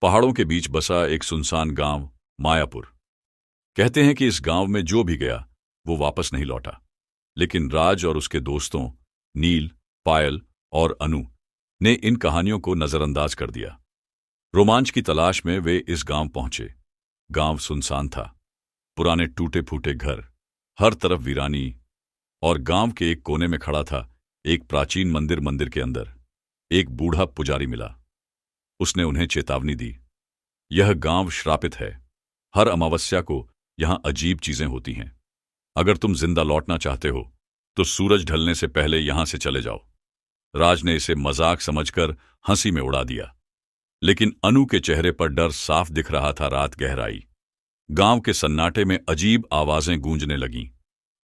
पहाड़ों के बीच बसा एक सुनसान गांव मायापुर। कहते हैं कि इस गांव में जो भी गया वो वापस नहीं लौटा। लेकिन राज और उसके दोस्तों नील, पायल और अनु ने इन कहानियों को नजरअंदाज कर दिया। रोमांच की तलाश में वे इस गांव पहुंचे। गांव सुनसान था, पुराने टूटे फूटे घर, हर तरफ वीरानी, और गांव के एक कोने में खड़ा था एक प्राचीन मंदिर। मंदिर के अंदर एक बूढ़ा पुजारी मिला। उसने उन्हें चेतावनी दी, यह गांव श्रापित है। हर अमावस्या को यहां अजीब चीजें होती हैं। अगर तुम जिंदा लौटना चाहते हो तो सूरज ढलने से पहले यहां से चले जाओ। राज ने इसे मजाक समझकर हंसी में उड़ा दिया, लेकिन अनु के चेहरे पर डर साफ दिख रहा था। रात गहराई, गांव के सन्नाटे में अजीब आवाजें गूंजने लगीं।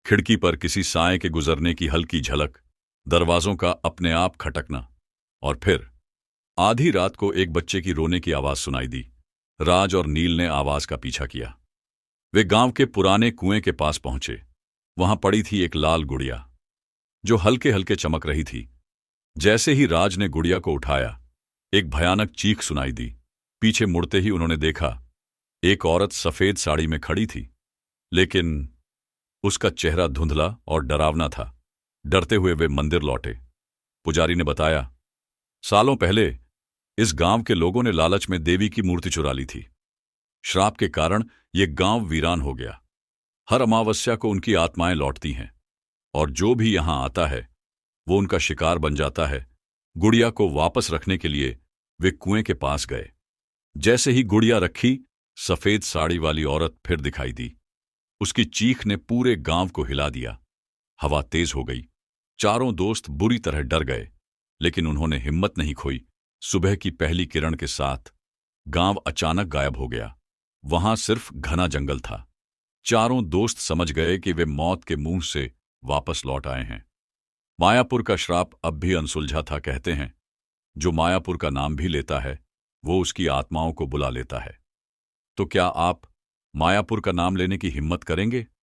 खिड़की पर किसी साए के गुजरने की हल्की झलक, दरवाजों का अपने आप खटकना, और फिर आधी रात को एक बच्चे की रोने की आवाज सुनाई दी। राज और नील ने आवाज का पीछा किया। वे गांव के पुराने कुएं के पास पहुंचे। वहां पड़ी थी एक लाल गुड़िया जो हल्के हल्के चमक रही थी। जैसे ही राज ने गुड़िया को उठाया, एक भयानक चीख सुनाई दी। पीछे मुड़ते ही उन्होंने देखा एक औरत सफेद साड़ी में खड़ी थी, लेकिन उसका चेहरा धुंधला और डरावना था। डरते हुए वे मंदिर लौटे। पुजारी ने बताया, सालों पहले इस गांव के लोगों ने लालच में देवी की मूर्ति चुरा ली थी। श्राप के कारण यह गांव वीरान हो गया। हर अमावस्या को उनकी आत्माएं लौटती हैं, और जो भी यहां आता है वो उनका शिकार बन जाता है। गुड़िया को वापस रखने के लिए वे कुएं के पास गए। जैसे ही गुड़िया रखी, सफेद साड़ी वाली औरत फिर दिखाई दी। उसकी चीख ने पूरे गांव को हिला दिया। हवा तेज हो गई। चारों दोस्त बुरी तरह डर गए, लेकिन उन्होंने हिम्मत नहीं खोई। सुबह की पहली किरण के साथ गांव अचानक गायब हो गया। वहां सिर्फ घना जंगल था। चारों दोस्त समझ गए कि वे मौत के मुंह से वापस लौट आए हैं। मायापुर का श्राप अब भी अनसुलझा था। कहते हैं, जो मायापुर का नाम भी लेता है वो उसकी आत्माओं को बुला लेता है। तो क्या आप मायापुर का नाम लेने की हिम्मत करेंगे?